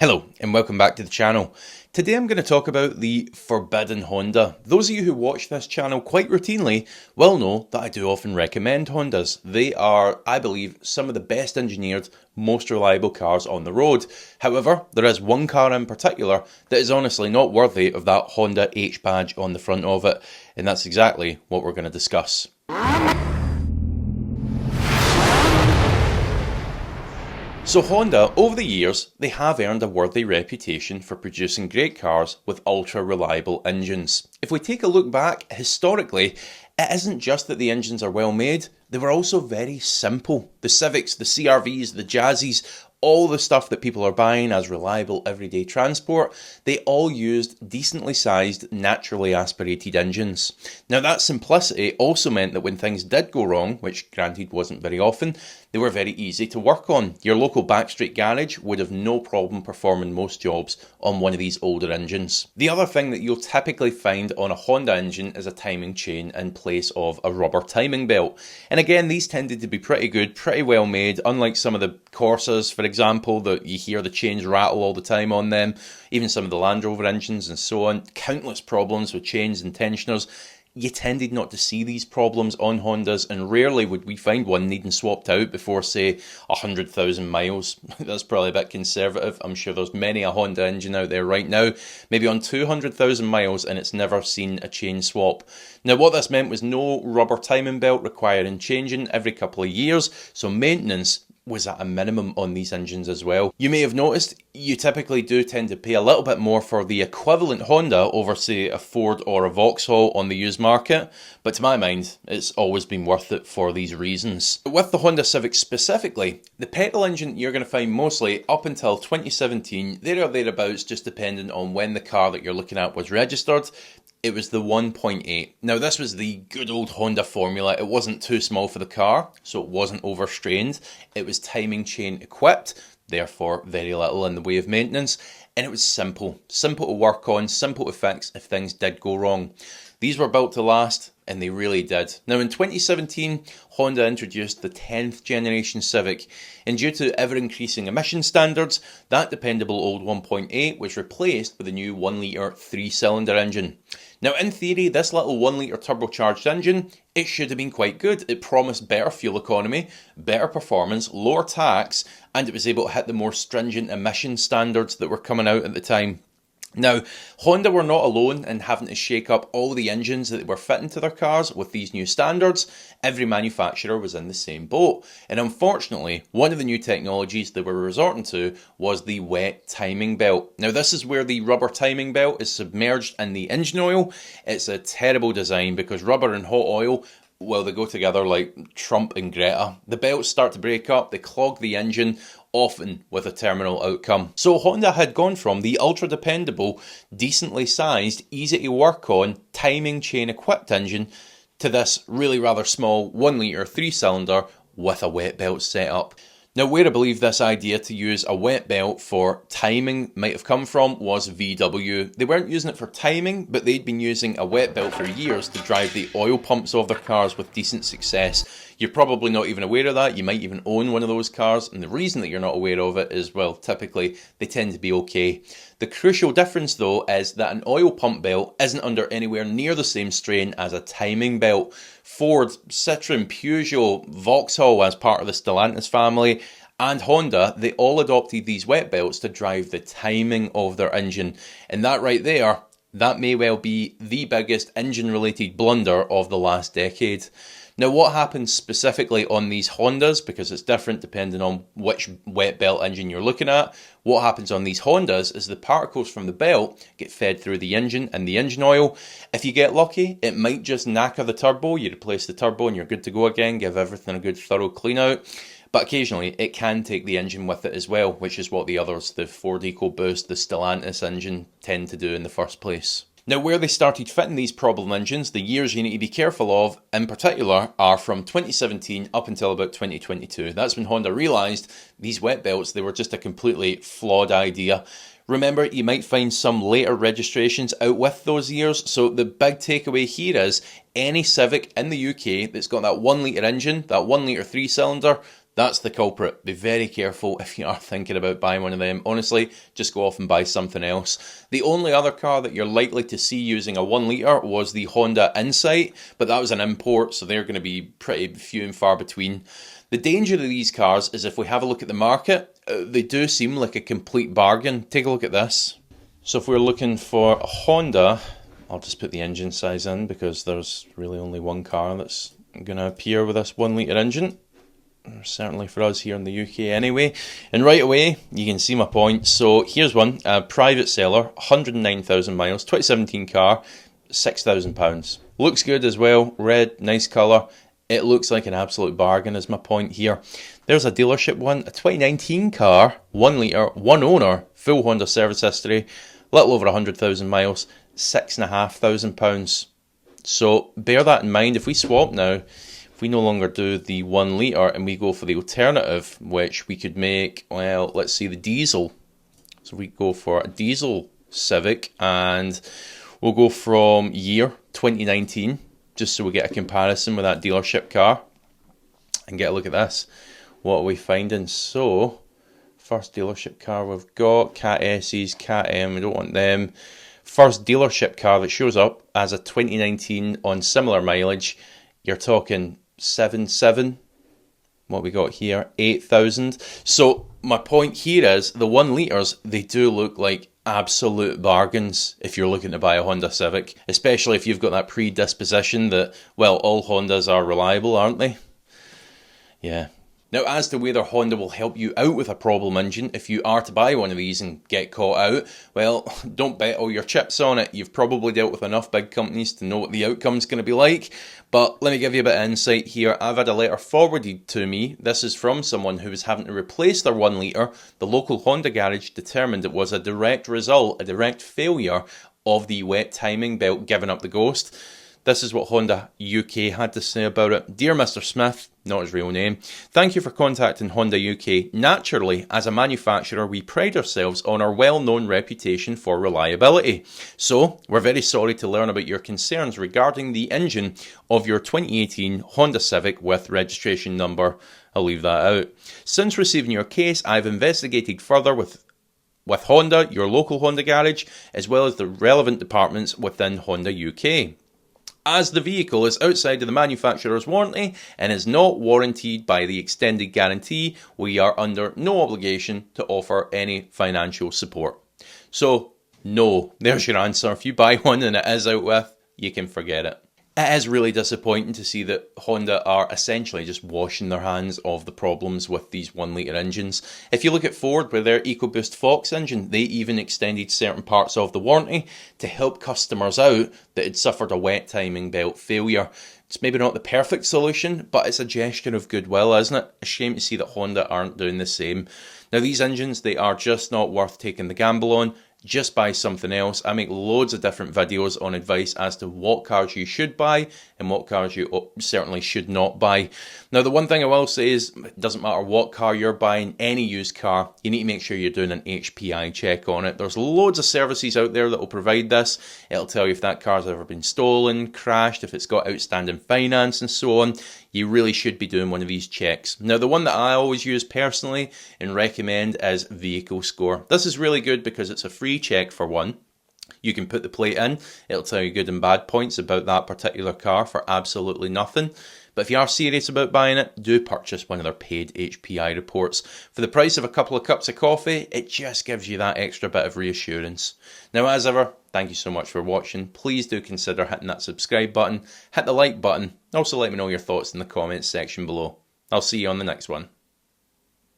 Hello and welcome back to the channel. Today I'm going to talk about the Forbidden Honda. Those of you who watch this channel quite routinely will know that I do often recommend Hondas. They are, I believe, some of the best engineered, most reliable cars on the road. However, there is one car in particular that is honestly not worthy of that Honda H badge on the front of it, and that's exactly what we're going to discuss. So Honda, over the years, they have earned a worthy reputation for producing great cars with ultra-reliable engines. If we take a look back, historically, it isn't just that the engines are well made, they were also very simple. The Civics, the CR-Vs, the Jazzys, all the stuff that people are buying as reliable everyday transport, they all used decently sized, naturally aspirated engines. Now that simplicity also meant that when things did go wrong, which granted wasn't very often, they were very easy to work on. Your local backstreet garage would have no problem performing most jobs on one of these older engines. The other thing that you'll typically find on a Honda engine is a timing chain in place of a rubber timing belt. And again, these tended to be pretty good, pretty well made, unlike some of the Corsas, for example, that you hear the chains rattle all the time on them, even some of the Land Rover engines and so on. Countless problems with chains and tensioners. You tended not to see these problems on Hondas, and rarely would we find one needing swapped out before, say, 100,000 miles. That's probably a bit conservative. I'm sure there's many a Honda engine out there right now, maybe on 200,000 miles, and it's never seen a chain swap. Now, what this meant was no rubber timing belt requiring changing every couple of years, so maintenance was at a minimum on these engines as well. You may have noticed you typically do tend to pay a little bit more for the equivalent Honda over, say, a Ford or a Vauxhall on the used market, but to my mind, it's always been worth it for these reasons. With the Honda Civic specifically, the petrol engine you're going to find mostly up until 2017, there or thereabouts, just depending on when the car that you're looking at was registered. It was the 1.8. Now this was the good old Honda formula. It wasn't too small for the car, so it wasn't overstrained. It was timing chain equipped, therefore very little in the way of maintenance. And it was simple to work on, simple to fix if things did go wrong. These were built to last, and they really did. Now in 2017, Honda introduced the 10th generation Civic, and due to ever-increasing emission standards, that dependable old 1.8 was replaced with a new 1-litre 3-cylinder engine. Now in theory, this little 1-litre turbocharged engine, it should have been quite good. It promised better fuel economy, better performance, lower tax, and it was able to hit the more stringent emission standards that were coming out at the time. Now, Honda were not alone in having to shake up all the engines that they were fitting to their cars with these new standards. Every manufacturer was in the same boat. And unfortunately, one of the new technologies they were resorting to was the wet timing belt. Now, this is where the rubber timing belt is submerged in the engine oil. It's a terrible design because rubber and hot oil, well, they go together like Trump and Greta. The belts start to break up, they clog the engine, often with a terminal outcome. So Honda had gone from the ultra dependable, decently sized, easy to work on, timing chain equipped engine to this really rather small 1-litre 3-cylinder with a wet belt setup. Now, where I believe this idea to use a wet belt for timing might have come from was VW. They weren't using it for timing, but they'd been using a wet belt for years to drive the oil pumps of their cars with decent success. You're probably not even aware of that. You might even own one of those cars, and the reason that you're not aware of it is, well, typically they tend to be okay. The crucial difference, though, is that an oil pump belt isn't under anywhere near the same strain as a timing belt. Ford, Citroen, Peugeot, Vauxhall as part of the Stellantis family, and Honda, they all adopted these wet belts to drive the timing of their engine. And that right there, that may well be the biggest engine-related blunder of the last decade. Now, what happens specifically on these Hondas, because it's different depending on which wet belt engine you're looking at, what happens on these Hondas is the particles from the belt get fed through the engine and the engine oil. If you get lucky, it might just knacker the turbo. You replace the turbo and you're good to go again, give everything a good thorough clean out. But occasionally, it can take the engine with it as well, which is what the others, the Ford EcoBoost, the Stellantis engine, tend to do in the first place. Now, where they started fitting these problem engines, the years you need to be careful of, in particular, are from 2017 up until about 2022. That's when Honda realised these wet belts, they were just a completely flawed idea. Remember, you might find some later registrations out with those years, so the big takeaway here is any Civic in the UK that's got that 1 litre engine, that 1 litre 3-cylinder, That's the culprit. Be very careful if you are thinking about buying one of them. Honestly, just go off and buy something else. The only other car that you're likely to see using a 1 litre was the Honda Insight, but that was an import, so they're going to be pretty few and far between. The danger of these cars is if we have a look at the market, they do seem like a complete bargain. Take a look at this. So if we're looking for a Honda, I'll just put the engine size in because there's really only one car that's going to appear with this 1 litre engine. Certainly for us here in the UK anyway. And right away, you can see my point. So here's one, a private seller, 109,000 miles, 2017 car, £6,000. Looks good as well, red, nice colour. It looks like an absolute bargain is my point here. There's a dealership one, a 2019 car, 1 litre, one owner, full Honda service history, little over 100,000 miles, £6,500. So bear that in mind. If we swap now, if we no longer do the 1 litre and we go for the alternative, which we could make, well, let's see, the diesel. So we go for a diesel Civic and we'll go from year 2019, just so we get a comparison with that dealership car and get a look at this. What are we finding? So, first dealership car we've got, Cat S's, Cat M, we don't want them. First dealership car that shows up as a 2019 on similar mileage, you're talking 7.7. What we got here, 8,000. So my point here is the 1 litres, they do look like absolute bargains if you're looking to buy a Honda Civic, especially if you've got that predisposition that, well, all Hondas are reliable, aren't they? Yeah. Now, as to whether Honda will help you out with a problem engine, if you are to buy one of these and get caught out, well, don't bet all your chips on it. You've probably dealt with enough big companies to know what the outcome's going to be like. But let me give you a bit of insight here. I've had a letter forwarded to me. This is from someone who was having to replace their 1 litre. The local Honda garage determined it was a direct result, a direct failure of the wet timing belt giving up the ghost. This is what Honda UK had to say about it. Dear Mr. Smith, not his real name, thank you for contacting Honda UK. Naturally, as a manufacturer, we pride ourselves on our well-known reputation for reliability. So, we're very sorry to learn about your concerns regarding the engine of your 2018 Honda Civic with registration number. I'll leave that out. Since receiving your case, I've investigated further with Honda, your local Honda garage, as well as the relevant departments within Honda UK. As the vehicle is outside of the manufacturer's warranty and is not warranted by the extended guarantee, we are under no obligation to offer any financial support. So, no, there's your answer. If you buy one and it is out with, you can forget it. It is really disappointing to see that Honda are essentially just washing their hands of the problems with these 1 litre engines. If you look at Ford with their EcoBoost Fox engine, they even extended certain parts of the warranty to help customers out that had suffered a wet timing belt failure. It's maybe not the perfect solution, but it's a gesture of goodwill, isn't it? A shame to see that Honda aren't doing the same. Now these engines, they are just not worth taking the gamble on. Just buy something else. I make loads of different videos on advice as to what cars you should buy and what cars you certainly should not buy. Now, the one thing I will say is it doesn't matter what car you're buying, any used car, you need to make sure you're doing an HPI check on it. There's loads of services out there that will provide this. It'll tell you if that car's ever been stolen, crashed, if it's got outstanding finance and so on. You really should be doing one of these checks. Now, the one that I always use personally and recommend is Vehicle Score. This is really good because it's a free check for one. You can put the plate in. It'll tell you good and bad points about that particular car for absolutely nothing. But if you are serious about buying it, do purchase one of their paid HPI reports. For the price of a couple of cups of coffee, it just gives you that extra bit of reassurance. Now, as ever, thank you so much for watching. Please do consider hitting that subscribe button, hit the like button. Also, let me know your thoughts in the comments section below. I'll see you on the next one.